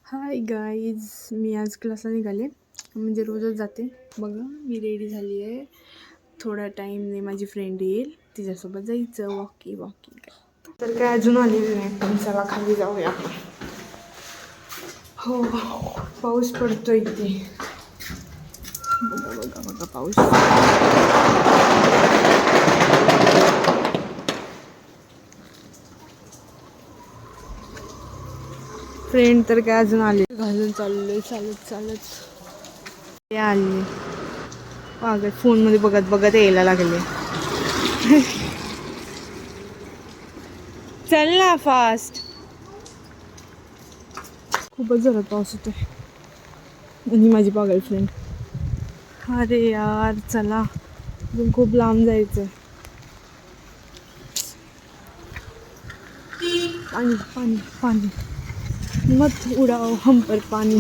Hi guys, मी आज क्लासला निघाले, म्हणजे रोजच जाते. बघा मी रेडी झाली आहे. थोडा टाईमने माझी फ्रेंड येईल, तिच्यासोबत जायचं वॉकिंग काय. तर काय अजून आलेली नाही, पण चला खाली जाऊया आपण. हो, पाऊस पडतोय इथे. बघा बघा बघा पाऊस. फ्रेंड तर काय अजून आले, घालून चाललोय चालत चालत. ते आले पागल, फोनमध्ये बघत बघत यायला लागले. चल ना फास्ट. खूपच जोरात पाऊस होतोय आणि माझी पागल फ्रेंड. अरे यार चला, अजून खूप लांब जायचं. पाणी पाणी पाणी मत उडाव हम पर पाणी.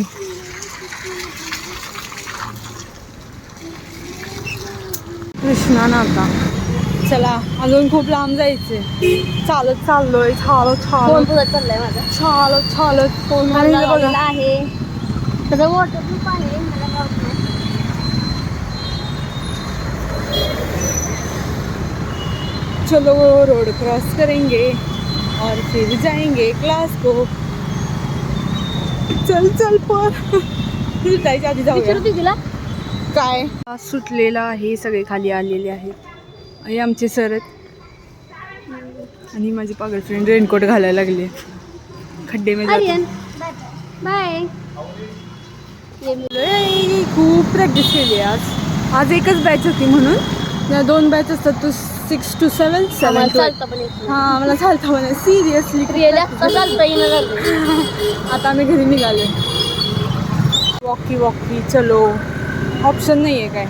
कृष्णा नाका. चला अजून खूप लांब जायचे. चालत चाललोय, चालत चालत चाललंय माझा चालत चालत. फोन बघा आहे त्याचं वॉटरप्रूफ आहे. मला गावत नाही. चलो रोड क्रॉस करेंगे और फिर जाएंगे क्लास को. चल चल पर जायच्या आधी जाऊया. दिला काय सुटलेला आहे, सगळे खाली आलेले आहेत. आणि आमचे सर आहेत आणि माझी पागल फ्रेंड रेनकोट घालायला लागली. खड्डे में जातो. बाय. खूप प्रॅक्टिस केली आज एकच बॅच होती म्हणून. या 2 बॅच असतात, तो 6 to 7 7 to 8. हां मला चालतं म्हणे सिरियसली. आता आम्ही घरी निघाले. वॉकी वॉकी चलो, ऑप्शन नहीं है काय,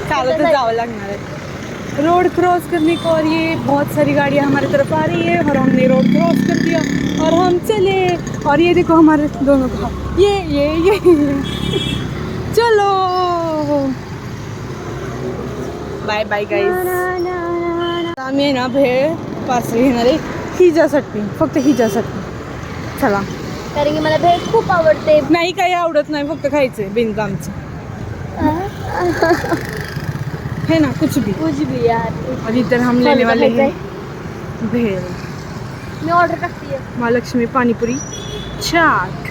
चालतच जावं लागणार आहे. रोड क्रॉस करने को, और ये बहुत सारी गाड़ियाँ हमारी तरफ आ रही है और हमने रोड क्रॉस कर दिया और हम चले. और ये देखो हमारे दोनों का ये चलो बाय बाय गाईज. आम्ही आहे ना भेळ पार्सल घेणार आहे हिच्यासाठी, फक्त हिच्यासाठी. चला, कारण की मला भेळ खूप आवडते. नाही काही आवडत नाही, फक्त खायचंय बिनकामचं है ना, कुछ भी यार. और इधर हम लेने वाले हैं भेळ. मी ऑर्डर टाकते. महालक्ष्मी पाणीपुरी चाट.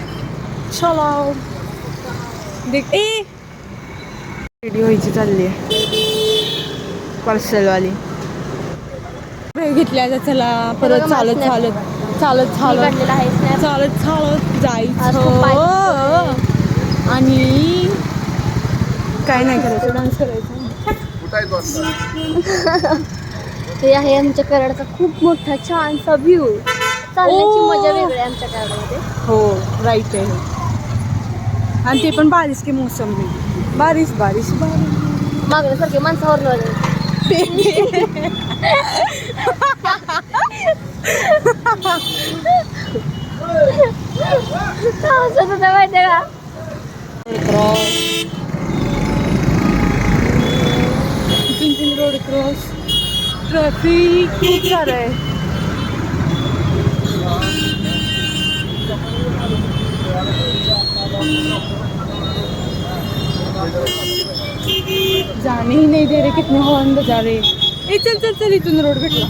चलो देख ए रेडी व्हायची चालली आहे पार्सलवाली. भेळ घेतली आता. चला परत चालत चालत चालत चालत चालत चालत जायचं आणि काय नाही करायचं, डान्स करायचा. ते आहे आमच्या कराडचा खूप मोठा छानसा व्ह्यू. चालण्याची मजा वेगळी आहे आमच्या कराडमध्ये. हो राईट आहे. आणि ते पण बारिश के मौसम में. बारिश बारिश बारिश मागण्यासारखे माणसावर माहिती का. रोड क्रॉस, ट्रॅफिक खूप सारं आहे. जाने ही नहीं दे रहे, कितने हॉर्न बजा रहे. ए चल चल चल, इथून रोड भेटला.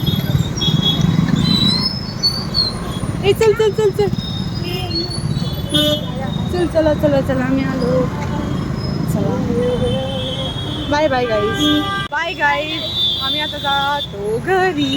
ए चल चल चल चल चल चला चला चला, आम्ही आलो. चला bye bye guys. Bye guys, आम्ही आता जातो घरी.